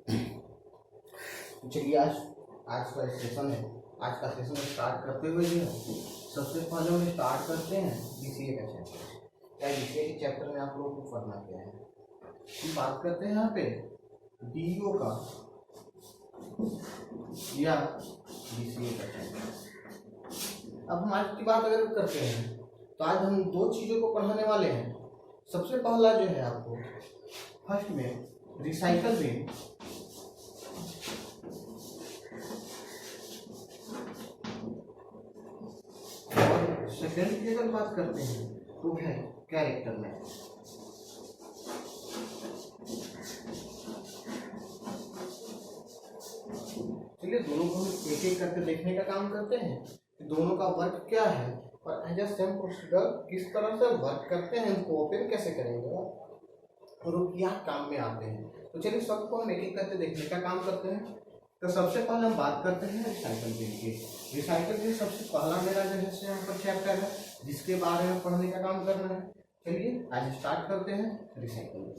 तो चलिए आज आज का सेशन है। आज का सेशन स्टार्ट करते हुए जो है सबसे पहले हम स्टार्ट करते हैं बीसीए का चैप्टर। क्या बीसीए के चैप्टर में आप लोगों को पढ़ना क्या है, हम बात करते हैं यहाँ पे डीईओ का या बीसीए का चैप्टर। अब हम आज की बात अगर करते हैं तो आज हम दो चीज़ों को पढ़ाने वाले हैं। सबसे पहला जो है आपको फर्स्ट में रिसाइकल बिन, और सेकेंड की अगर बात करते हैं तो है कैरेक्टर में। चलिए दोनों को हम एक एक करके देखने का काम करते हैं कि दोनों का वर्क क्या है और एज अ सेम प्रोसीजर किस तरह से वर्क करते हैं, उनको ओपन कैसे करेंगे और वो क्या काम में आते हैं। तो चलिए सबको हम एक एक करके देखने का काम करते हैं। तो सबसे पहले हम बात करते हैं रिसाइकल बिन की। रिसाइकल बिन सबसे पहला मेरा जो है यहाँ पर चैप्टर है जिसके बारे में पढ़ने का काम करना है। चलिए आज स्टार्ट करते हैं रिसाइकल बिन।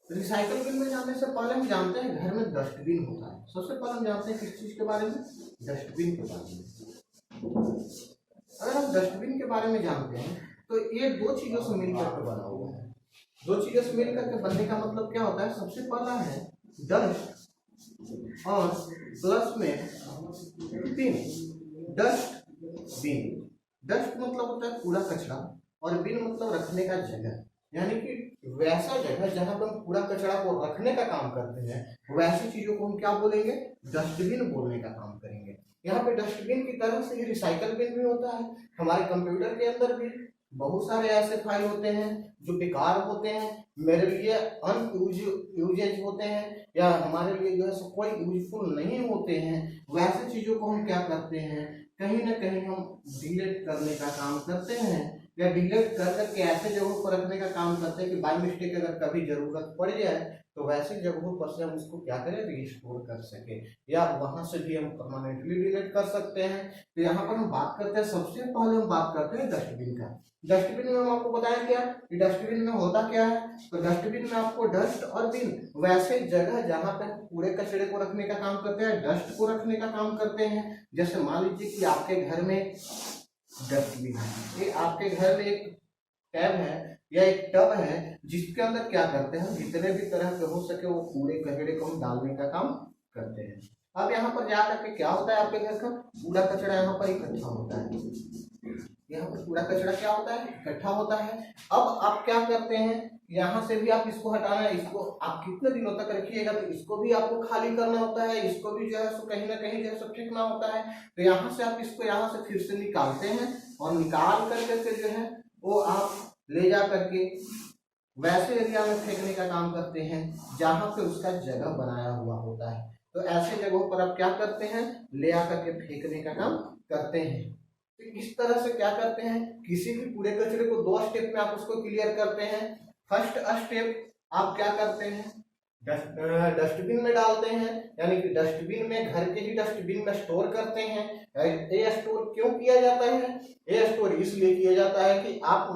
रिसाइकल बिन में जाने से पहले हम जानते हैं घर में डस्टबिन होता है। सबसे पहले हम जानते हैं किस चीज के बारे में, डस्टबिन के बारे में। अगर हम डस्टबिन के बारे में जानते हैं तो ये दो चीजों से मिलकर के बना हुआ है। दो चीजों से मिलकर के बनने का मतलब क्या होता है, सबसे पहला है डस्ट और प्लस में बिन। डस्ट बिन, डस्ट मतलब होता है कूड़ा कचरा और बिन मतलब रखने का जगह, यानी कि वैसा जगह जहां पर हम कूड़ा कचरा को रखने का काम करते हैं वैसी चीजों को हम क्या बोलेंगे, डस्टबिन बोलने का काम करेंगे। यहाँ पे डस्टबिन की तरह से ही रिसाइकल बिन भी होता है। हमारे कंप्यूटर के अंदर भी बहुत सारे ऐसे फाइल होते हैं जो बेकार होते हैं, मेरे लिए यूजेज होते हैं या हमारे लिए जो है कोई यूजफुल नहीं होते हैं। वैसे चीजों को हम क्या करते हैं, कहीं ना कहीं हम डिलीट करने का काम करते हैं या डिलीट कर करके ऐसे जगहों पर रखने का काम करते हैं कि बाय मिस्टेक अगर कभी जरूरत पड़ जाए तो वैसे जगहों पर से हम उसको क्या करें, रिस्टोर कर सके या वहां से भी हम परमानेंटली डिलीट कर सकते हैं। तो यहाँ पर हम बात करते हैं, सबसे पहले हम बात करते हैं डस्टबिन का। डस्टबिन में हम आपको बताया क्या कि डस्टबिन में होता क्या है, तो डस्टबिन में आपको डस्ट और बिन वैसे जगह जहां पे कूड़े कचरे को रखने का काम करते हैं, डस्ट को रखने का काम करते हैं। जैसे मान लीजिए कि आपके घर में डस्टबिन है, ये आपके घर में एक टैब है या एक टब है जिसके अंदर क्या करते हैं, जितने भी तरह के हो सके वो कूड़े कचरे को हम डालने का काम करते हैं। अब यहाँ पर जाकर के क्या होता है, आपके घर का कूड़ा कचरा यहाँ पर इकट्ठा होता है। यहाँ पर कूड़ा कचरा क्या होता है, इकट्ठा होता है। अब आप क्या करते हैं, यहाँ से भी आप इसको हटाना है, इसको आप कितने दिनों तक रखिएगा तो इसको भी आपको खाली करना होता है, इसको भी जो है सो कहीं ना कहीं जो है फेंकना होता है। तो यहाँ से आप इसको यहाँ से फिर से निकालते हैं और निकाल करके जो है वो आप ले जा करके वैसे एरिया में फेंकने का काम करते हैं जहां पे उसका जगह बनाया हुआ होता है। तो ऐसे जगहों पर आप क्या करते हैं, ले आकर के फेंकने का काम करते हैं। तो इस तरह से क्या करते हैं, किसी भी कूड़े कचरे को दो स्टेप में आप उसको क्लियर करते हैं। फर्स्ट स्टेप आप क्या करते हैं, डस्टबिन में डालते हैं, यानी कि डस्टबिन में घर के ही डस्टबिन में स्टोर करते हैं। ये स्टोर क्यों किया जाता है, ये स्टोर इसलिए किया जाता है कि आप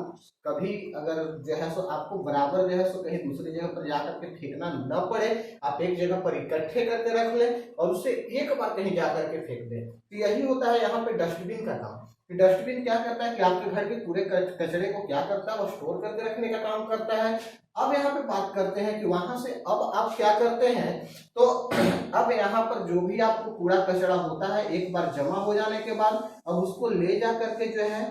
कभी अगर जो है सो आपको बराबर जो है सो कहीं दूसरी जगह पर जाकर के फेंकना न पड़े, आप एक जगह पर इकट्ठे करके रख लें और उसे एक बार कहीं जाकर के फेंक दें। तो यही होता है यहाँ पे डस्टबिन का काम। डस्टबिन क्या करता है कि आपके घर के कूड़े कचरे को क्या करता है, वो स्टोर करके रखने का काम करता है। अब यहाँ पे बात करते हैं कि वहां से अब आप क्या करते हैं, तो अब यहाँ पर जो भी आपको कूड़ा कचरा होता है एक बार जमा हो जाने के बाद अब उसको ले जा करके जो है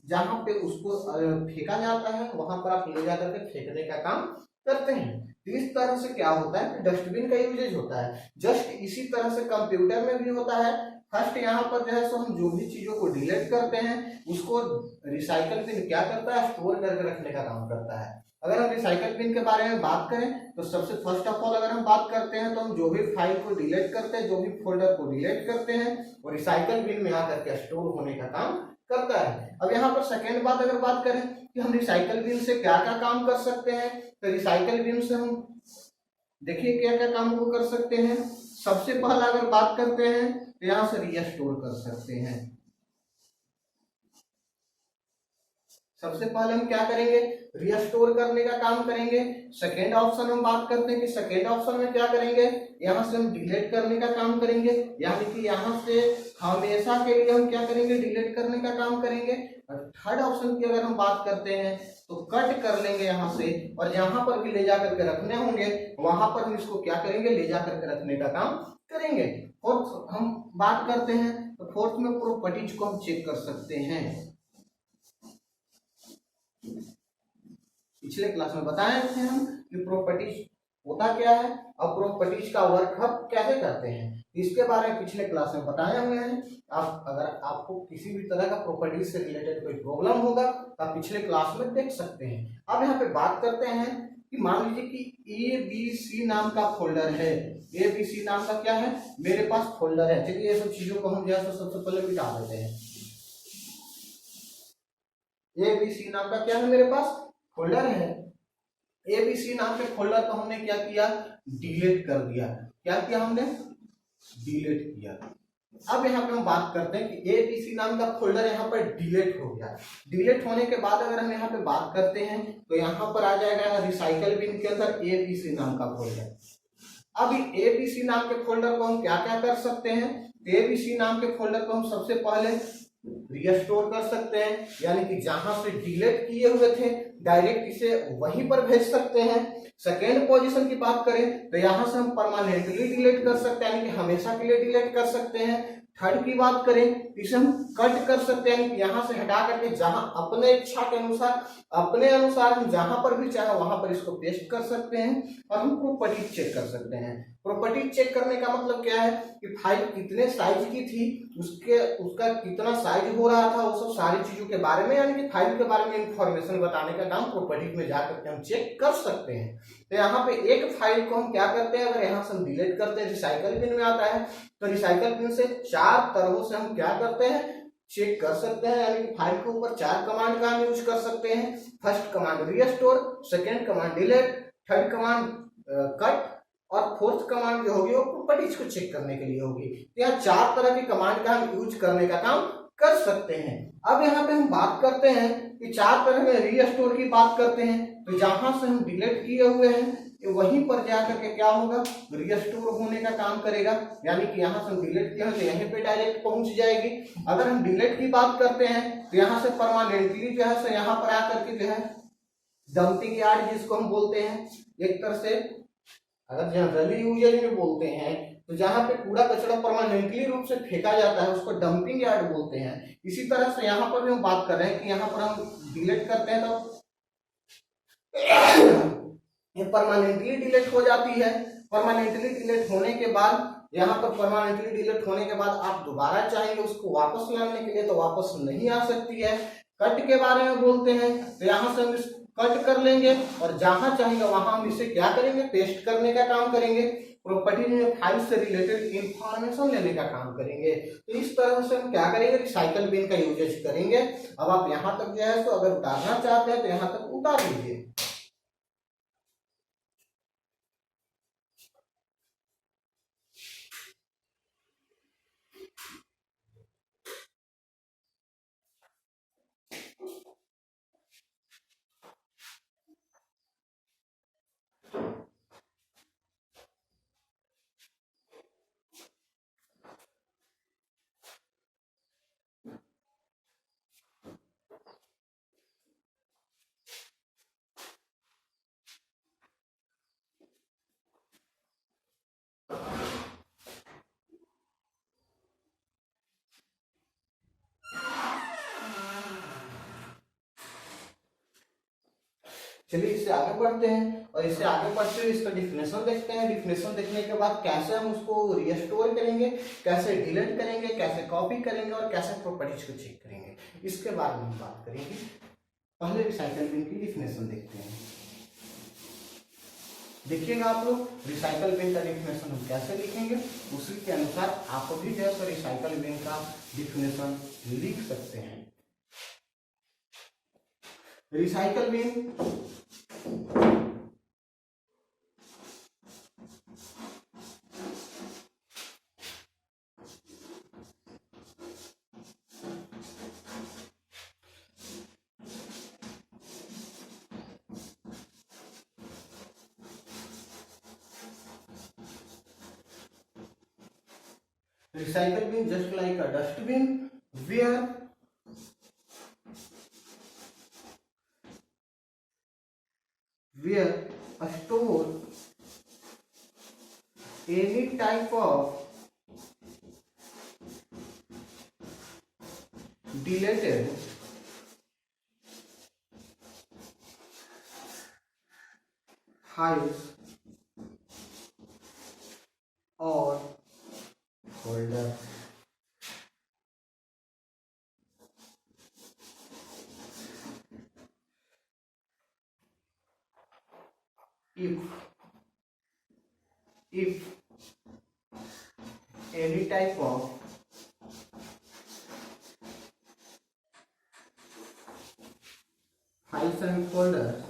जहां पे उसको फेंका जाता है वहां पर आप ले जा करके फेंकने का काम करते हैं। तो इस तरह से क्या होता है, डस्टबिन का यूजेज होता है। जस्ट इसी तरह से कंप्यूटर में भी होता है। फर्स्ट यहाँ पर जो है सो हम जो भी चीजों को डिलीट करते हैं उसको रिसाइकल बिन क्या करता है, स्टोर करके रखने का काम करता है। अगर हम रिसाइकल बिन के बारे में बात करें तो सबसे फर्स्ट ऑफ ऑल अगर हम बात करते हैं तो हम जो भी फाइल को डिलीट करते हैं, जो भी फोल्डर को डिलीट करते हैं वो रिसाइकल बिन में आकर के स्टोर होने का काम करता है। अब यहाँ पर सेकेंड बात अगर बात करें कि हम रिसाइकल बिन से क्या क्या काम कर सकते हैं, तो रिसाइकल बिन से हम देखिए क्या क्या काम को कर सकते हैं। सबसे पहला अगर बात करते हैं तो यहाँ से रीस्टोर कर सकते हैं। सबसे पहले हम क्या करेंगे, रिस्टोर करने का काम करेंगे। सेकेंड ऑप्शन हम बात करते हैं कि सेकेंड ऑप्शन में क्या करेंगे, यहाँ से हम डिलीट करने का काम करेंगे, यानी कि यहाँ से हमेशा के लिए हम क्या करेंगे, डिलीट करने का काम करेंगे। और थर्ड ऑप्शन की अगर हम बात करते हैं तो कट कर लेंगे यहाँ से, और जहां पर भी ले जाकर के रखने होंगे वहां पर हम इसको क्या करेंगे, ले जाकर के रखने का काम करेंगे। फोर्थ हम बात करते हैं तो फोर्थ में प्रॉपर्टीज को हम चेक कर सकते हैं। पिछले क्लास में बताए थे हम कि प्रॉपर्टीज होता क्या है और प्रॉपर्टीज का वर्क हम कैसे करते हैं, इसके बारे में पिछले क्लास में बताए हुए हैं। आप अगर आपको किसी भी तरह का प्रॉपर्टीज से रिलेटेड कोई प्रॉब्लम होगा तो आप पिछले क्लास में देख सकते हैं। अब यहाँ पे बात करते हैं कि मान लीजिए कि ABC नाम का फोल्डर है। ABC नाम का क्या है, मेरे पास फोल्डर है। चलिए ये सब चीजों को हम जो है सबसे पहले मिटा देते हैं। ABC नाम का क्या है, मेरे पास फोल्डर है। ABC नाम के फोल्डर को हमने क्या किया, डिलीट कर दिया। क्या किया हमने, डिलीट किया। अब यहाँ पे हम बात करते हैं कि ABC नाम का फोल्डर यहाँ पर डिलीट हो गया। डिलीट होने के बाद अगर हम यहाँ पे बात करते हैं तो यहाँ पर आ जाएगा रिसाइकल बिन के अंदर ABC नाम का फोल्डर। अब ABC नाम के फोल्डर को हम क्या क्या कर सकते हैं, ABC नाम के फोल्डर को हम सबसे पहले रिस्टोर कर सकते हैं, यानी कि जहां से डिलीट किए हुए थे डायरेक्ट इसे वहीं पर भेज सकते हैं। सेकेंड पोजीशन की बात करें तो यहां से हम परमानेंटली डिलीट कर सकते हैं, यानी कि हमेशा के लिए डिलीट कर सकते हैं। थर्ड की बात करें इसे हम कट कर सकते हैं, यहाँ से हटा करके जहां अपने इच्छा के अनुसार अपने अनुसार हम जहां पर भी चाहे वहां पर इसको पेस्ट कर सकते हैं। और हम प्रॉपर्टी चेक कर सकते हैं। प्रॉपर्टी चेक करने का मतलब क्या है कि फाइल कितने साइज की थी, उसका कितना साइज हो रहा था, वो सब सारी चीजों के बारे में, यानी कि फाइल के बारे में इंफॉर्मेशन बताने का काम प्रॉपर्टी में जाकर के हम चेक कर सकते हैं। तो यहाँ पे एक फाइल को हम क्या करते हैं, अगर यहाँ से हम डिलीट करते हैं, रिसाइकल बिन में आता है, तो रिसाइकल बिन से 4 तरहों से हम क्या करते हैं, चेक कर सकते हैं। यानी कि फाइल के ऊपर 4 कमांड का हम यूज कर सकते हैं। First command restore, second command delete, third command cut, और फोर्थ कमांड जो होगी वो प्रॉपर्टीज को चेक करने के लिए होगी। तो यहाँ 4 तरह की कमांड का हम यूज करने का काम कर सकते हैं। अब यहाँ पे हम बात करते हैं कि 4 तरह में रीस्टोर की बात करते हैं, तो जहां से हम डिलीट किए हुए हैं वहीं पर जाकर के क्या होगा, रीस्टोर होने का काम करेगा। यानी कि यहाँ से हम डिलीट किया है तो यहीं पे डायरेक्ट पहुंच जाएगी। अगर हम डिलीट की बात करते हैं तो यहाँ से परमानेंटली जो है यहाँ पर आकर के जो है डंपिंग यार्ड जिसको हम बोलते हैं, एक तरह से अगर जनरली यूजेज में बोलते हैं तो जहां पे कूड़ा कचरा परमानेंटली रूप से फेंका जाता है उसको डंपिंग यार्ड बोलते हैं। इसी तरह से यहाँ पर भी हम बात कर रहे हैं कि यहाँ पर हम डिलीट करते हैं तो ये परमानेंटली डिलीट हो जाती है। परमानेंटली डिलीट होने के बाद यहाँ पर परमानेंटली डिलीट होने के बाद आप दोबारा चाहेंगे उसको वापस लाने के लिए तो वापस नहीं आ सकती है। कट के बारे में बोलते हैं तो यहाँ से हम कट कर लेंगे और जहां चाहेंगे वहां हम इसे क्या करेंगे, पेस्ट करने का काम करेंगे। प्रॉपर्टी में फाइल से रिलेटेड इंफॉर्मेशन लेने का काम करेंगे। तो इस तरह से हम क्या करेंगे, रिसाइकल बिन का यूजेज करेंगे। अब आप यहाँ तक जो है तो अगर उतारना चाहते हैं तो यहाँ तक उतार लीजिए। चलिए इससे आगे बढ़ते हैं और इससे आगे बढ़ते हुए इसका डिफिनेशन देखते हैं। डिफिनेशन देखने के बाद कैसे हम उसको रिस्टोर करेंगे, कैसे डिलीट करेंगे, कैसे कॉपी करेंगे और कैसे प्रॉपर्टीज को चेक करेंगे, इसके बारे में हम बात करेंगे। पहले रिसाइकल बिन की डिफिनेशन देखते हैं। देखिएगा आप लोग रिसाइकल बिन का डिफिनेशन हम कैसे लिखेंगे, उसी के अनुसार आप भी जो है रिसाइकल बिन का डिफिनेशन लिख सकते हैं। Recycle bin recycle bin just like a dustbin where store any type of deleted files or folder. If any type of files and folders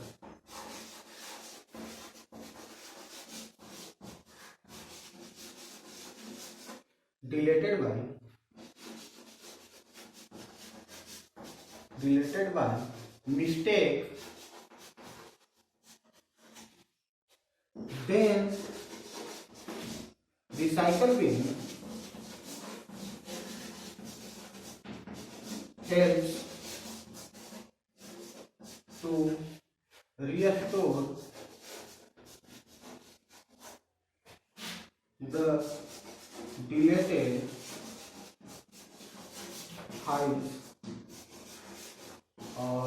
deleted by mistake, then recycle bin helps to restore the deleted files और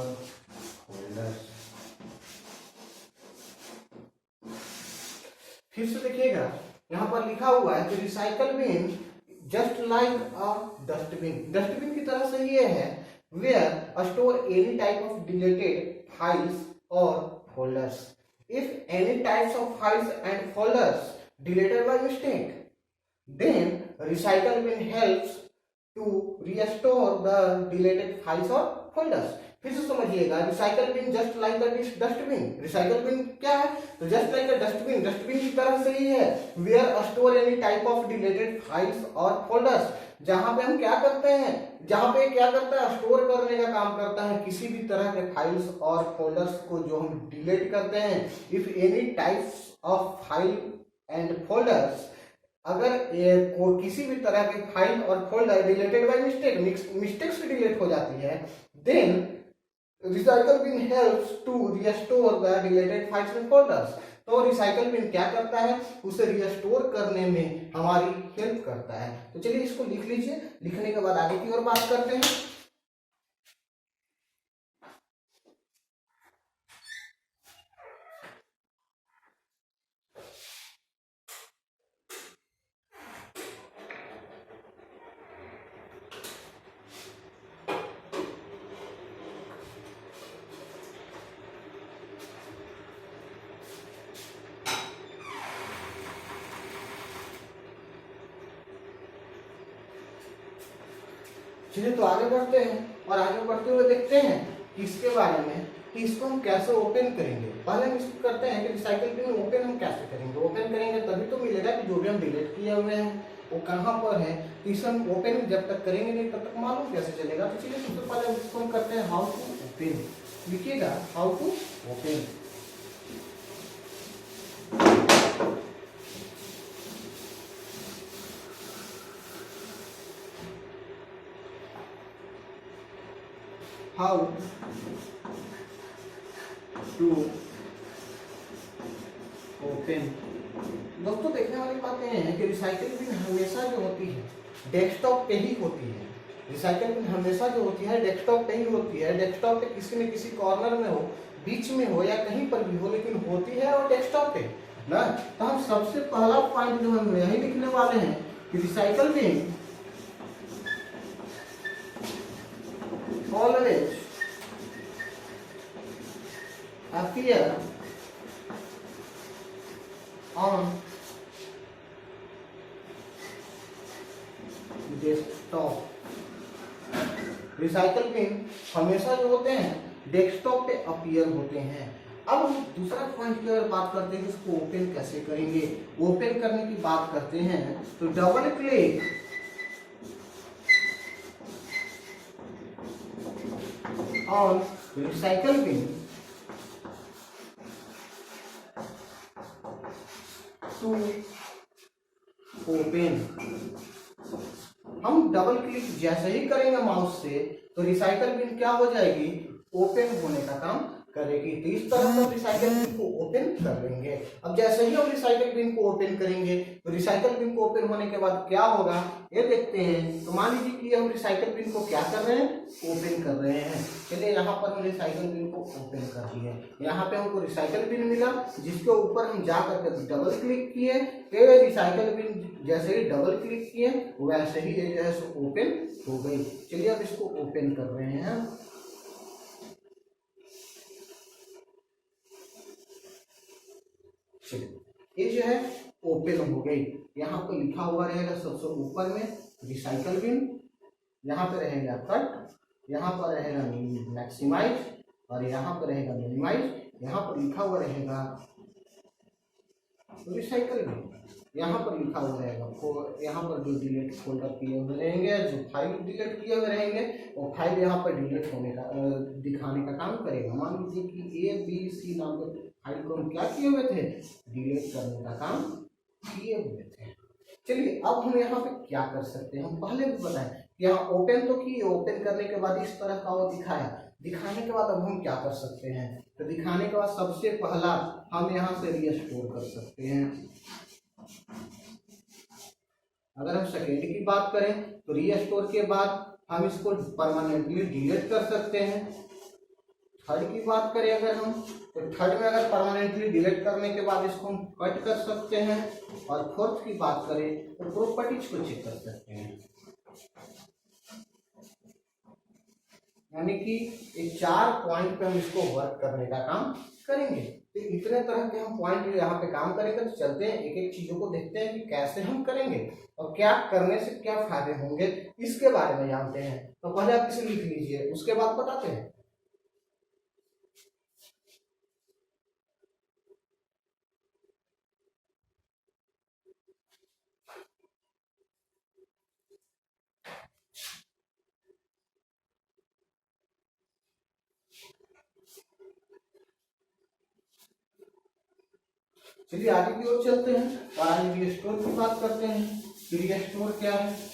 folders. फिर से देखिएगा, यहाँ पर लिखा हुआ है कि recycle bin just like a dustbin, dustbin की तरह से ये है where store any type of deleted files और folders. If any types of files and folders deleted by mistake, then recycle bin helps to restore the deleted files or folders. फिर से समझिएगा, recycle bin just like a dustbin, recycle bin क्या है, तो just like a dustbin, dustbin की तरह से ही है where store any type of deleted files और फोल्डर्स, जहां पे हम क्या करते हैं, जहां पे क्या करता है, स्टोर करने का काम करता है किसी भी तरह के फाइल्स और फोल्डर्स को जो हम डिलीट करते हैं. If any types of file and folders, अगर किसी भी तरह के फाइल और फोल्डर डिलीटेड बाय मिस्टेक से डिलीट हो जाती है, then recycle bin helps to restore the deleted files and folders. तो रिसाइकल बिन क्या करता है, उसे रिस्टोर करने में हमारी हेल्प करता है. तो चलिए इसको लिख लीजिए, लिखने के बाद आगे की ओर बात करते हैं. चलिए तो आगे बढ़ते हैं, और आगे बढ़ते हुए देखते हैं कि इसके बारे में कि इसको हम कैसे ओपन करेंगे. पहले हम इसको करते हैं कि रिसाइकल बिन ओपन हम कैसे करेंगे. ओपन करेंगे तभी तो मिलेगा कि जो भी हम डिलीट किए हुए हैं वो कहाँ पर है. तो इसे हम ओपन जब तक करेंगे नहीं तब तक मालूम कैसे चलेगा. तो चलिए सबसे पहले इसको हम करते हैं हाउ टू ओपन. लिखिएगा how to open. How to open. दोस्तों देखने वाली बातें हैं कि रिसाइकल बिन हमेशा जो होती है डेस्कटॉप पे ही होती है. रिसाइकल बिन हमेशा जो होती है डेस्कटॉप पे ही होती है. डेस्कटॉप पे किसी न किसी कॉर्नर में हो, बीच में हो या कहीं पर भी हो, लेकिन होती है और डेस्कटॉप पे ना. तो हम सबसे पहला पॉइंट जो हम यही लिखने वाले हैं कि recycle bin always appear on desktop. Recycle bin हमेशा जो होते हैं डेस्कटॉप पे अपीयर होते हैं. अब हम दूसरा पॉइंट की अगर बात करते हैं कि इसको ओपन कैसे करेंगे. ओपन करने की बात करते हैं तो double click on recycle bin to open. हम डबल क्लिक जैसे ही करेंगे माउस से तो रिसाइकल बिन क्या हो जाएगी, ओपन होने का काम करेगी। तो इस तरह से हम रिसाइकल बिन को ओपन कर लेंगे। अब जैसे ही हम रिसाइकल बिन को ओपन करेंगे तो रिसाइकल बिन को ओपन होने के बाद क्या होगा ये देखते हैं। तो मान लीजिए कि हम रिसाइकल बिन को क्या कर रहे हैं, ओपन कर रहे हैं। चलिए यहाँ पर हम रिसाइकल बिन को ओपन कर दिए। यहाँ पे हमको रिसाइकल बिन मिला जिसके ऊपर हम जा करके डबल क्लिक किए। रिसाइकल बिन जैसे ही डबल क्लिक किए वैसे ही ये जो है सो ओपन हो गई। चलिए अब इसको ओपन कर रहे हैं। ये जो है ओपन हो गई। यहाँ पर लिखा हुआ रहेगा सबसे ऊपर में रिसाइकल बिन, यहाँ पे रहेगा कट, यहाँ पर रहेगा मैक्सिमाइज और यहाँ पर रहेगा मिनिमाइज। यहाँ पर लिखा हुआ रहेगा रिसाइकल बिन, यहाँ पर लिखा हुआ रहेगा यहाँ पर जो डिलीट फोल्डर किए हुए रहेंगे, जो फाइल डिलीट किए हुए रहेंगे वो फाइल यहाँ पर डिलीट होने का दिखाने का काम करेगा। मान लीजिए कि ABC नाम के फाइल को हम क्या किए हुए थे, डिलीट करने का काम किए हुए थे। चलिए अब हम यहाँ पे क्या कर सकते हैं, हम पहले भी बताएं कि यहाँ ओपन तो किए, ओपन करने के बाद इस तरह का वो दिखाया, दिखाने के बाद अब हम क्या कर सकते हैं। तो दिखाने के बाद सबसे पहला हम यहाँ से रीस्टोर कर सकते हैं। अगर हम सेकेंड की बात करें तो रीस्टोर के बाद हम इसको परमानेंटली डिलीट कर सकते हैं। थर्ड की बात करें अगर हम तो थर्ड में अगर परमानेंटली डिलीट करने के बाद इसको हम कट कर सकते हैं। और फोर्थ की बात करें तो प्रॉपर्टीज को चेक कर सकते हैं। यानी कि ये 4 पॉइंट पे हम इसको वर्क करने का काम करेंगे। तो इतने तरह के हम पॉइंट यहाँ पे काम करेंगे। तो चलते हैं एक एक चीजों को देखते हैं कि कैसे हम करेंगे और क्या करने से क्या फायदे होंगे इसके बारे में जानते हैं। तो पहले आप इसे लिख लीजिए, उसके बाद बताते हैं। चलिए आगे की ओर चलते हैं और आज रीस्टोर की बात करते हैं कि रीस्टोर क्या है।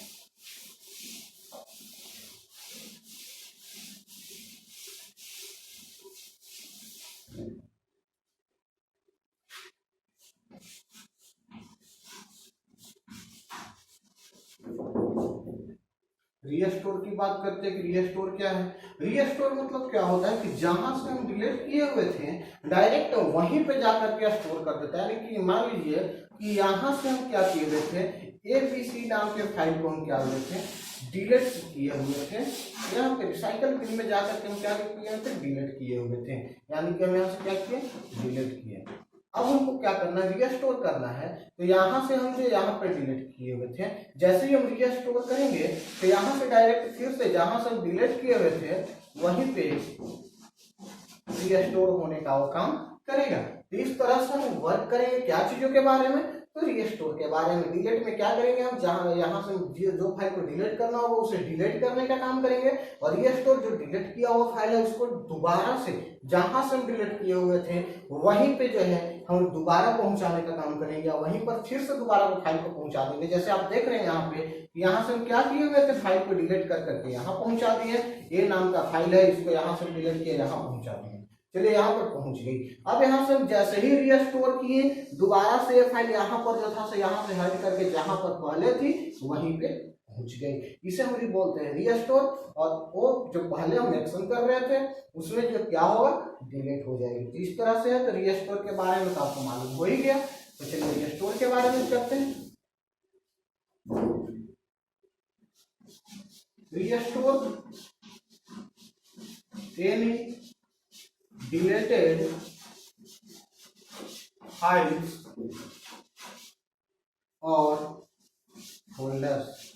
रीस्टोर की बात करते हैं कि रीस्टोर क्या है। रीस्टोर मतलब क्या होता है कि जहां से हम डिलीट किए हुए थे डायरेक्ट वहीं पे जाकर के स्टोर कर देता है। यानी कि मान लीजिए कि यहाँ से हम क्या किए हुए थे, ABC नाम के फाइल को हम क्या हुए थे, डिलीट किए हुए थे। यहाँ पे रिसाइकल बिन में जाकर के हम क्या किए हुए थे, डिलीट किए हुए थे। यानी कि हम यहाँ से क्या किए, डिलीट किए। अब हमको क्या करना है, रीस्टोर करना है। तो यहाँ से हम जो यहाँ पे डिलीट किए हुए थे, जैसे ही हम रीस्टोर करेंगे तो यहाँ से डायरेक्ट फिर से जहां से हम डिलीट किए हुए थे वहीं पे रीस्टोर होने का वो काम करेगा। तो इस तरह से हम वर्क करेंगे क्या चीजों के बारे में, तो रीस्टोर के बारे में। डिलीट में क्या करेंगे हम, जहां यहाँ से जो फाइल को डिलीट करना होगा उसे डिलीट करने का काम करेंगे। और रीस्टोर जो डिलीट किया हुआ फाइल है उसको दोबारा से जहां से हम डिलीट किए हुए थे वहीं पे जो है हम दोबारा पहुंचाने का काम करेंगे। और वहीं पर फिर से दोबारा वो फाइल को पहुंचा देंगे। जैसे आप देख रहे हैं यहाँ पे, यहाँ से हम क्या किए हुए थे, फाइल को डिलीट कर करके यहाँ पहुंचा दिए। ये नाम का फाइल है, इसको यहाँ से डिलीट किया यहाँ पहुंचा दिए। चलिए यहाँ पर पहुंच गई। अब यहाँ से हम जैसे ही रीस्टोर किए दोबारा से ये फाइल यहाँ पर जो था से यहाँ से हट करके जहां पर पहले थी वहीं पे पहुंच गई। इसे हम बोलते हैं रीस्टोर। और वो जो पहले हम एक्शन कर रहे थे उसमें जो क्या होगा, डिलीट हो जाएगी। तो इस तरह से है। तो रीस्टोर के बारे में तो आपको मालूम हो ही गया। तो चलिए रीस्टोर के बारे में करते हैं। रीस्टोर एनी डिलीटेड फाइल्स और फोल्डर्स।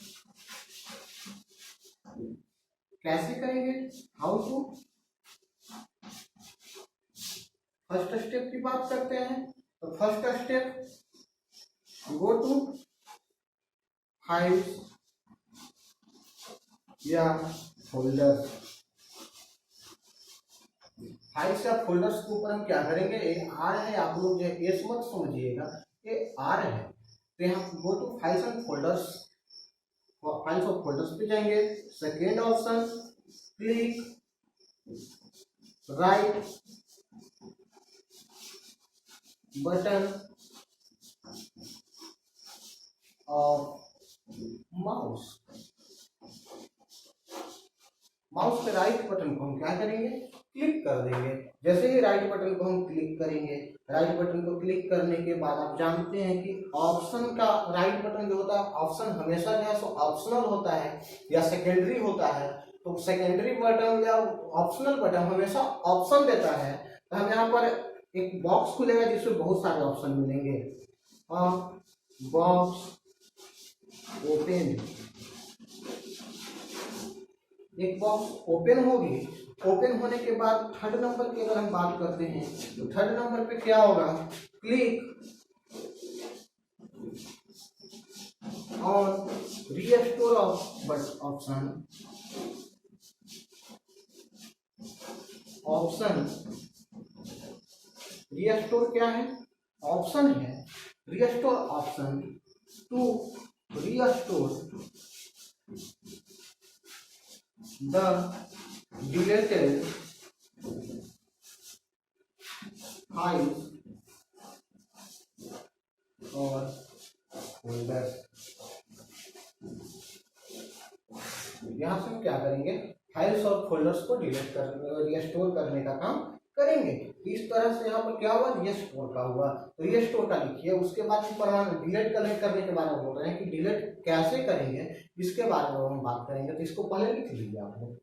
कैसे करेंगे, हाउ टू। फर्स्ट स्टेप की बात करते हैं। तो first step, go to files या फोल्डर्स। फाइल्स या फोल्डर्स के ऊपर हम क्या करेंगे, ये आर है, आप लोग जो एस मत समझिएगा, ये आर है। तो यहाँ go to files and folders, files of folders पे जाएंगे, second option click right button of mouse. Mouse पे राइट बटन को हम क्या करेंगे, क्लिक कर देंगे। जैसे ही राइट बटन को हम क्लिक करेंगे, राइट बटन को क्लिक करने के बाद आप जानते हैं कि ऑप्शन का राइट बटन जो होता है, ऑप्शन हमेशा जो है सो ऑप्शनल होता है या सेकेंडरी होता है। तो सेकेंडरी बटन या ऑप्शनल बटन हमेशा ऑप्शन देता है। तो हम यहाँ पर एक बॉक्स खुलेगा जिसमें बहुत सारे ऑप्शन मिलेंगे। बॉक्स ओपन, एक बॉक्स ओपन होगी। ओपन होने के बाद थर्ड नंबर की अगर हम बात करते हैं तो थर्ड नंबर पे क्या होगा, click on restore option. Option restore क्या है, ऑप्शन है। Restore option to restore the deleted files और फोल्डर। यहाँ से हम क्या करेंगे, फाइल्स और फोल्डर्स को डिलीट कर रिस्टोर करने का काम करेंगे। इस तरह से यहाँ पर क्या हुआ, रिस्टोर का हुआ। तो रिस्टोर का लिखिए, उसके बाद परमानेंट डिलीट करने के बारे में बोल रहे हैं कि डिलीट कैसे करेंगे, इसके बारे में हम बात करेंगे। तो इसको पहले लिख लीजिए आपने।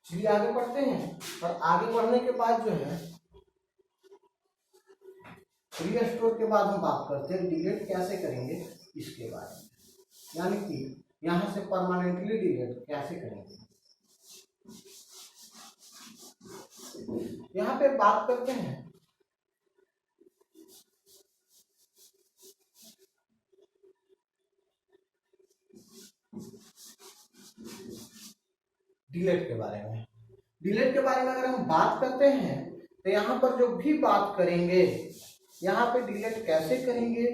चलिए आगे बढ़ते हैं। और आगे बढ़ने के बाद जो है रीस्टोर के बाद हम बात करते हैं डिलीट कैसे करेंगे इसके बारे में, यानी कि यहाँ से परमानेंटली डिलीट कैसे करेंगे। यहाँ पे बात करते हैं डिलीट के बारे में। डिलीट के बारे में अगर हम बात करते हैं तो यहाँ पर जो भी बात करेंगे, यहाँ पे डिलीट कैसे करेंगे,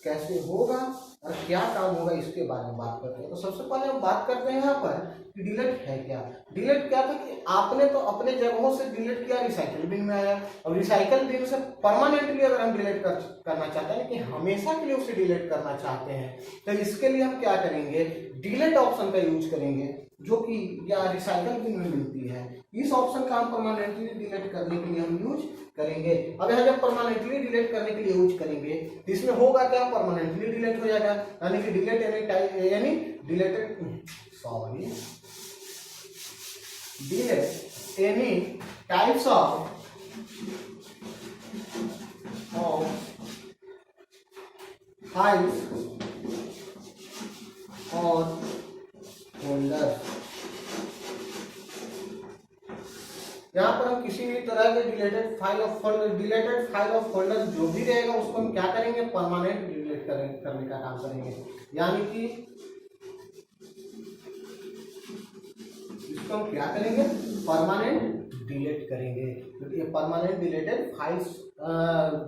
कैसे होगा और क्या काम होगा, इसके बारे में बात करते हैं। तो सबसे पहले हम बात करते हैं यहाँ पर कि डिलीट है क्या। डिलीट क्या था कि आपने तो अपने जगहों से डिलीट किया, रिसाइकल बिन में आया। और रिसाइकल बिन से परमानेंटली अगर हम डिलीट करना चाहते हैं कि हमेशा के लिए उसे डिलीट करना चाहते हैं, तो इसके लिए हम क्या करेंगे, डिलीट ऑप्शन का यूज करेंगे, जो कि या रिसाइकल बिन में मिलती है। इस ऑप्शन का हम परमानेंटली डिलीट करने के लिए हम यूज करेंगे। अब यहाँ जब परमानेंटली डिलीट करने के लिए यूज करेंगे तो इसमें होगा क्या, परमानेंटली डिलीट हो जाएगा, यानी कि डिलीट एनी टाइप, यानी deleted sorry delete any types of files और फोल्डर। यहाँ पर हम किसी भी तरह के डिलीटेड फाइल ऑफ फोल्डर जो भी रहेगा उसको हम क्या करेंगे, परमानेंट डिलीट करने का काम करेंगे। यानी कि इसको हम क्या करेंगे, परमानेंट डिलीट करेंगे। क्योंकि ये permanent deleted files,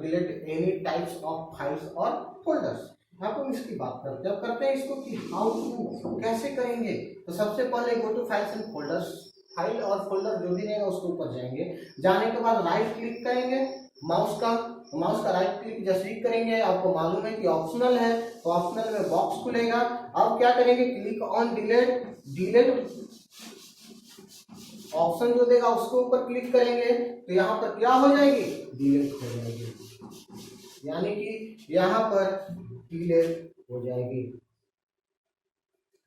delete any types of files और फोल्डर्स। अब हम इसकी बात करते हैं। अब करते हैं इसको कि हाउ टू, कैसे करेंगे। तो सबसे पहले go to files and folders, file और फोल्डर जो भी रहेगा उसके ऊपर जाएंगे। जाने के बाद राइट क्लिक करेंगे माउस का राइट क्लिक जैसे ही करेंगे, आपको मालूम है कि ऑप्शनल है, तो ऑप्शनल में बॉक्स खुलेगा। अब क्या करेंगे, क्लिक ऑन डिलीट ऑप्शन जो देगा उसके ऊपर क्लिक करेंगे, तो यहाँ पर क्या हो जाएगी, डिलीट हो जाएगी, यानी कि यहाँ पर डिलीट हो जाएगी।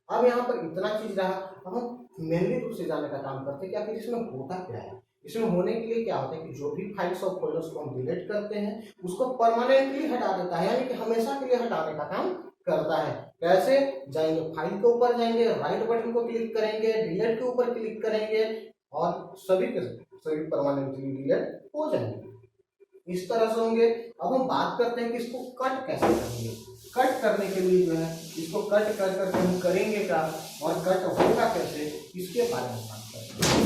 अब यहाँ पर इतना चीज रहा। अब हम मेनली रूप से जानने का काम करते हैं कि आखिर इसमें होता क्या है। इसमें होने के लिए क्या होता है कि जो भी फाइल्स और फोल्डर्स को हम डिलीट करते हैं उसको परमानेंटली हटा देता है, यानी कि हमेशा के लिए हटाने का काम करता है। कैसे जाएंगे, फाइल के ऊपर जाएंगे, राइट बटन को क्लिक करेंगे, डिलीट के ऊपर क्लिक करेंगे और सभी के सभी परमानेंटली डिलीट हो जाएंगे। इस तरह से होंगे। अब हम बात करते हैं कि इसको कट कैसे करेंगे। कट करने के लिए जो है इसको कट कर करके हम करेंगे क्या और कट होगा कैसे, इसके बारे में बात करते हैं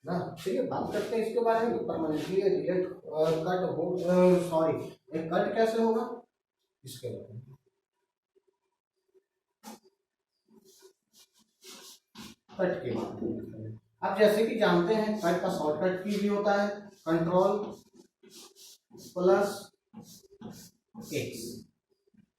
ना। चलिए बात करते हैं इसके बारे में, परमानेंटली डिलीट कट हो, सॉरी कट कैसे होगा इसके बारे में। कट की बात करते हैं। अब जैसे कि जानते हैं कट का शॉर्टकट की भी होता है कंट्रोल प्लस एक्स,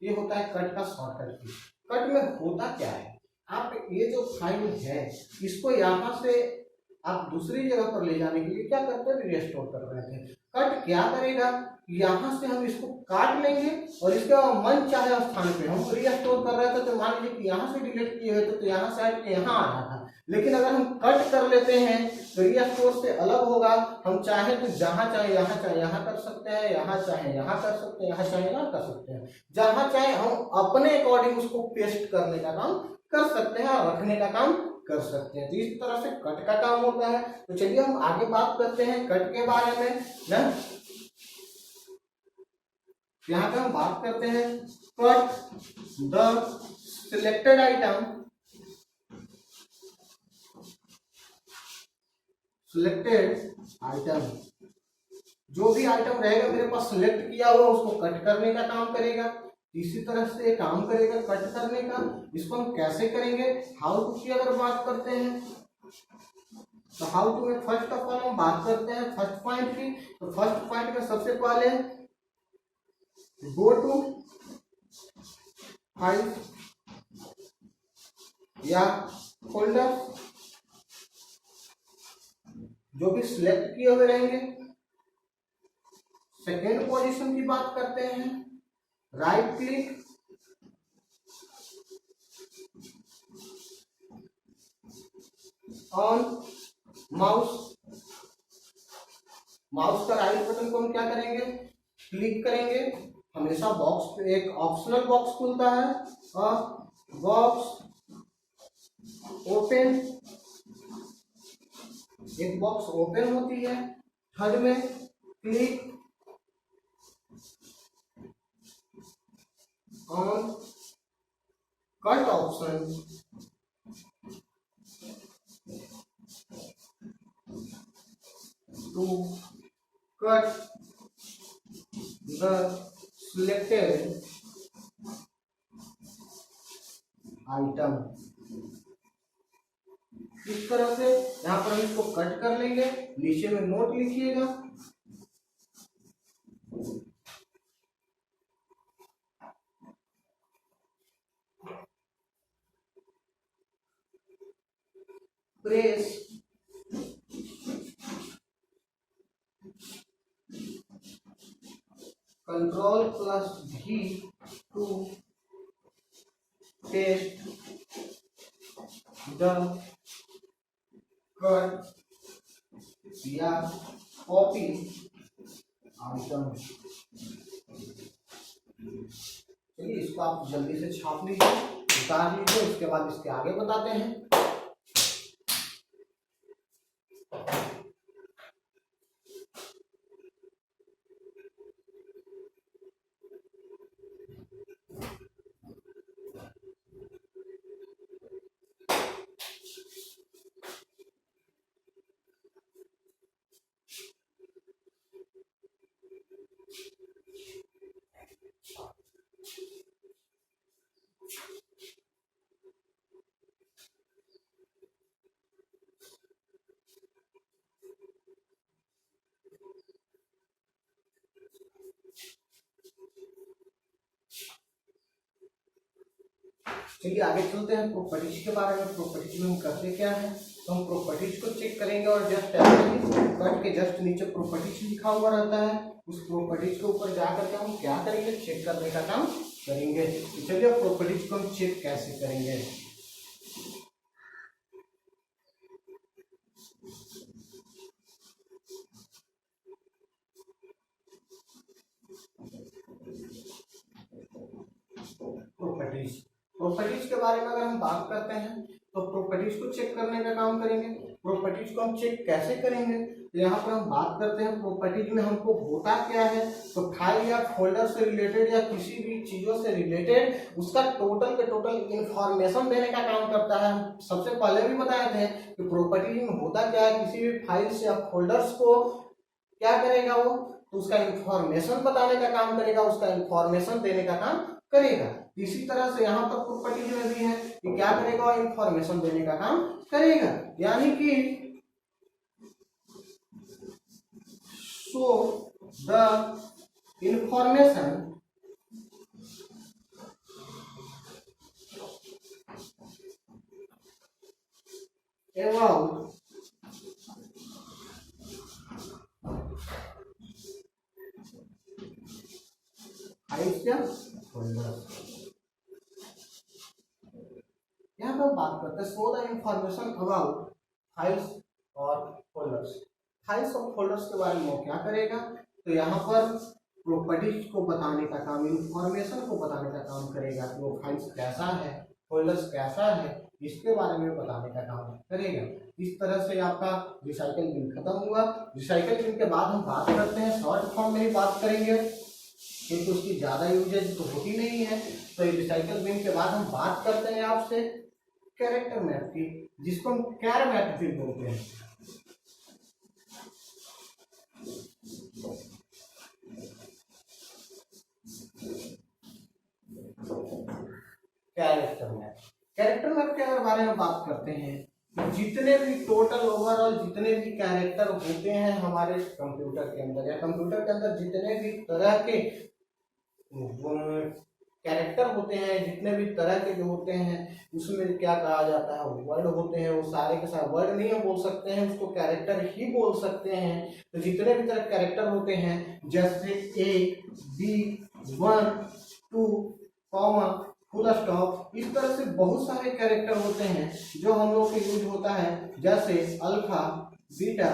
ये होता है कट का शॉर्टकट की। कट में होता क्या है, आप ये जो फाइल है इसको यहाँ से आप दूसरी जगह पर ले जाने के लिए क्या करते हैं, रिस्टोर कर रहे थे। कट क्या करेगा, यहाँ से हम इसको काट लेंगे और इसके मन चाहे स्थान पे हम रिस्टोर कर रहे थे, तो मान लीजिए कि यहाँ से डिलीट किए हुए थे तो यहाँ से हट के यहाँ आ रहा था। लेकिन अगर हम कट कर लेते हैं तो रिस्टोर से अलग होगा। हम चाहे तो जहाँ चाहे यहाँ कर सकते हैं, यहाँ चाहे यहाँ कर सकते हैं, यहाँ चाहे यहाँ कर सकते हैं। जहाँ चाहे हम अपने अकॉर्डिंग उसको पेस्ट करने का काम कर सकते हैं और रखने का काम कर सकते हैं। तो इस तरह से कट का काम होता है। तो चलिए हम आगे बात करते हैं कट के बारे में ना। यहाँ पे हम बात करते हैं कट द सिलेक्टेड आइटम, जो भी आइटम रहेगा मेरे पास सिलेक्ट किया हुआ उसको कट करने का काम करेगा। इसी तरह से काम करेगा कट करने का। इसको हम कैसे करेंगे, हाउ टू की अगर बात करते हैं तो हाउ टू में फर्स्ट ऑफ ऑल हम बात करते हैं फर्स्ट पॉइंट की। तो फर्स्ट पॉइंट में सबसे पहले गो टू फाइल या फोल्डर, जो भी सिलेक्ट किए हुए रहेंगे। सेकेंड पोजीशन की बात करते हैं right click on mouse, mouse का राइट बटन को हम क्या करेंगे, क्लिक करेंगे। हमेशा बॉक्स पे एक ऑप्शनल बॉक्स खुलता है और बॉक्स ओपन, एक बॉक्स ओपन होती है। थर्ड में click on cut option, to cut the selected item. इस तरह से यहाँ पर हम इसको कट कर लेंगे। नीचे में नोट लिखिएगा, press control plus V to paste the cut या कॉपी आइटम। चलिए इसको आप जल्दी से छाप लीजिए, उतार लीजिए, उसके बाद इसके आगे बताते हैं। चलिए आगे चलते हैं प्रॉपर्टीज के बारे में। प्रॉपर्टीज में हम करते क्या है, तो हम प्रॉपर्टीज को चेक करेंगे और जस्ट कट के जस्ट नीचे प्रॉपर्टीज लिखा हुआ रहता है, उस प्रॉपर्टीज के ऊपर जाकर के हम क्या करेंगे, चेक करने का काम करेंगे। तो चलिए प्रॉपर्टीज को हम चेक कैसे करेंगे। प्रॉपर्टीज। प्रॉपर्टीज के बारे में अगर हम बात करते हैं तो प्रॉपर्टीज को चेक करने का काम करेंगे। प्रॉपर्टीज को हम चेक कैसे करेंगे, तो यहाँ पर हम बात करते हैं प्रॉपर्टीज में हमको होता क्या है, तो फाइल या फोल्डर से रिलेटेड या किसी भी चीजों से रिलेटेड उसका टोटल के टोटल इंफॉर्मेशन देने का काम करता है। हम सबसे पहले भी बताए थे कि प्रॉपर्टीज में होता क्या है, किसी भी फाइल्स या फोल्डर्स को क्या करेगा वो, तो उसका इंफॉर्मेशन बताने का काम करेगा, उसका इंफॉर्मेशन देने का काम करेगा। इसी तरह से यहाँ पर प्रॉपर्टीज में भी है कि क्या करेगा, इंफॉर्मेशन देने का काम करेगा। यानी कि show the information about files या फोल्डर्स। यहाँ पर बात करते हैं show the information about files और फोल्डर्स। फाइल्स और फोल्डर्स के बारे में वो क्या करेगा, तो यहाँ पर प्रॉपर्टीज को बताने का काम, इंफॉर्मेशन को बताने का काम करेगा कि वो फाइल्स कैसा है, फोल्डर्स कैसा है, इसके बारे में बताने का काम करेगा। इस तरह से आपका रिसाइकल बिन खत्म हुआ। रिसाइकल बिन के बाद हम बात करते हैं शॉर्ट फॉर्म में ही बात करेंगे क्योंकि उसकी ज़्यादा यूजेज तो होती नहीं है। तो रिसाइकल बिन के बाद हम बात करते हैं आपसे कैरेक्टर मैप की, जिसको हम कैर मैप भी बोलते हैं। कैरेक्टर मैप, कैरेक्टर मैप के अगर बारे में बात करते हैं, जितने भी टोटल ओवरऑल जितने भी कैरेक्टर होते हैं हमारे कंप्यूटर के अंदर या कंप्यूटर के अंदर जितने भी तरह के कैरेक्टर होते हैं, जितने भी तरह के जो होते हैं उसमें क्या कहा जाता है, वर्ड होते हैं। वो सारे के सारे वर्ड नहीं हम बोल सकते हैं, उसको कैरेक्टर ही बोल सकते हैं। तो जितने भी तरह कैरेक्टर होते हैं जैसे A B 1 2 comma full stop, इस तरह से बहुत सारे कैरेक्टर होते हैं जो हम लोग के यूज होता है, जैसे अल्फा बीटा।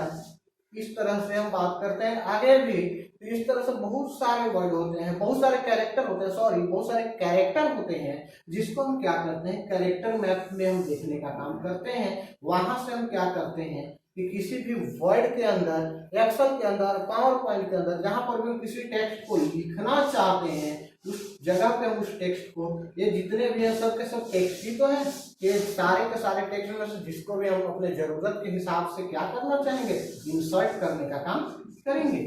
इस तरह से हम बात करते हैं आगे भी। तो इस तरह से बहुत सारे वर्ड होते हैं, बहुत सारे कैरेक्टर होते हैं, सॉरी बहुत सारे कैरेक्टर होते हैं जिसको हम क्या करते हैं कैरेक्टर मैप में हम देखने का काम करते हैं। वहां से हम क्या करते हैं कि किसी भी वर्ड के अंदर, एक्सेल के अंदर, पावर पॉइंट के अंदर, जहां पर भी हम किसी टेक्स्ट को लिखना चाहते हैं उस जगह पे हम उस टेक्स्ट को, ये जितने भी हैं सब के सब टेक्स्ट ही तो हैं, ये सारे के सारे टेक्स्ट में से जिसको भी हम अपने जरूरत के हिसाब से क्या करना चाहेंगे, इंसर्ट करने का काम करेंगे।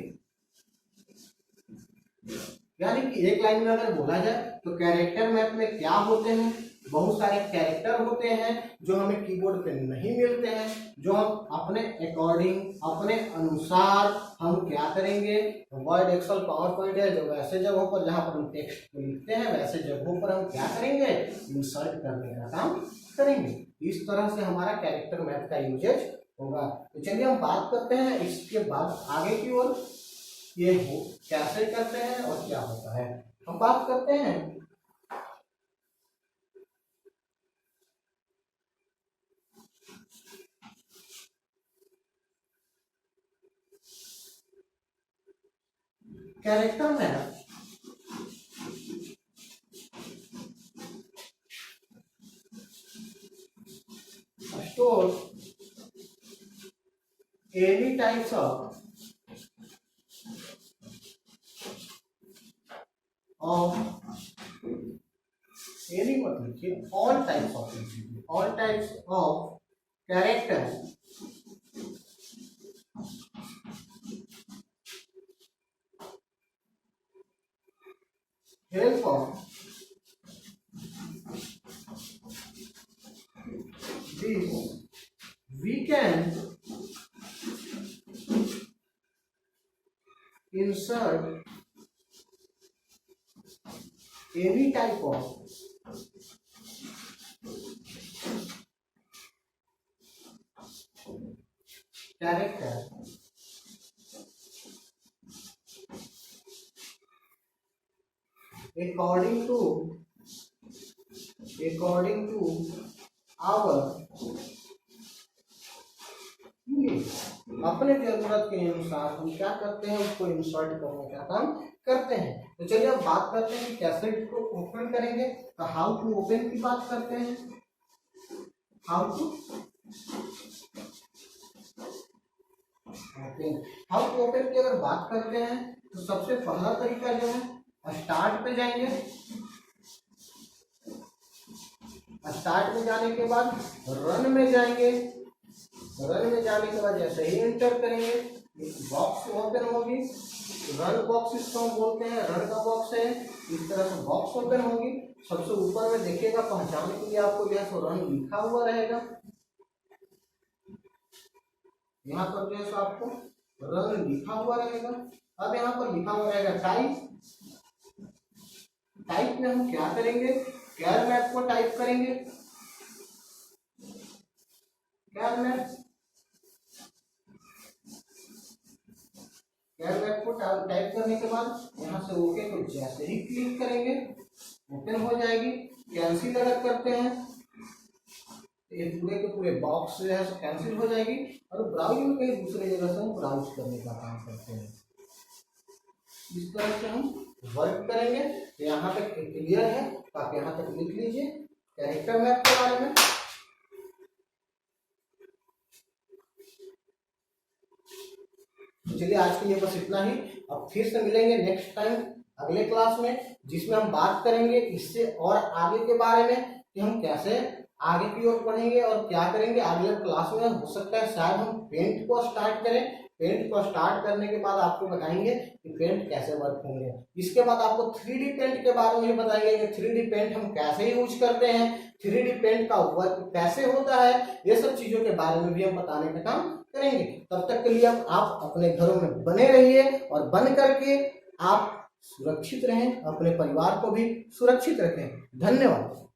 यानी कि एक लाइन में अगर बोला जाए तो कैरेक्टर मैप में क्या होते हैं, बहुत सारे कैरेक्टर होते हैं जो हमें कीबोर्ड पे नहीं मिलते हैं, जो हम अपने अकॉर्डिंग अपने अनुसार हम क्या करेंगे, वर्ड एक्सेल पावर पॉइंट है जो वैसे जगहों पर जहां पर हम टेक्स्ट को लिखते हैं वैसे जगहों पर हम क्या करेंगे, इंसर्ट करने का काम करेंगे। इस तरह से हमारा कैरेक्टर मैप का यूजेज होगा। तो चलिए हम बात करते हैं इसके बाद आगे की ओर ये हो कैसे करते हैं और क्या होता है। हम बात करते हैं character map store any types of any मत लिखिए, all types of, all types of character help of this we can insert any type of character according to our needs। अपने जरूरत के अनुसार हम क्या करते हैं, उसको इंसर्ट करने का काम करते हैं। तो चलिए अब बात करते हैं कि कैसे इसको ओपन करेंगे। तो हाउ टू ओपन की बात करते हैं। हाउ टू ओपन की अगर बात करते हैं तो सबसे पहला तरीका जो है, स्टार्ट पे जाएंगे। स्टार्ट में जाने के बाद रन में जाएंगे। रन में जाने के बाद जैसे ही एंटर करेंगे बॉक्स ओपन होगी। रन बॉक्स इसको हम बोलते हैं, रन का बॉक्स है। इस तरह से बॉक्स ओपन होगी। सबसे ऊपर में देखिएगा, पहचानने के लिए आपको जो है सो रन लिखा हुआ रहेगा। यहाँ पर जो है सो आपको रन लिखा हुआ रहेगा। अब यहाँ पर लिखा हुआ रहेगा टाइप। टाइप में हम क्या करेंगे, कैर मैप को टाइप करेंगे। कैर मैप को टाइप करने के बाद यहाँ से ओके को जैसे ही क्लिक करेंगे ओपन हो जाएगी। कैंसिल अगर करते हैं ये पूरे के पूरे बॉक्स जो है कैंसिल हो जाएगी और ब्राउजिंग में कहीं दूसरे जगह से हम ब्राउज करने का काम करते हैं। इस तरह से हम वर्क करेंगे। तो यहाँ तक क्लियर है, तो आप यहाँ तक लिख लीजिए कैरेक्टर मैप के बारे में। चलिए आज के लिए बस इतना ही। अब फिर से मिलेंगे नेक्स्ट टाइम अगले क्लास में, जिसमें हम बात करेंगे इससे और आगे के बारे में कि हम कैसे आगे की ओर बढ़ेंगे और क्या करेंगे। अगले क्लास में हो सकता है शायद हम पेंट को स्टार्ट करें। पेंट को स्टार्ट करने के बाद आपको बताएंगे कि पेंट कैसे वर्क होंगे। इसके बाद आपको 3D पेंट के बारे में बताएंगे कि 3D पेंट हम कैसे यूज करते हैं, 3D पेंट का वर्क कैसे होता है। ये सब चीजों के बारे में भी हम बताने का काम करेंगे। तब तक के लिए आप अपने घरों में बने रहिए और बन करके आप सुरक्षित रहें, अपने परिवार को भी सुरक्षित रखें। धन्यवाद।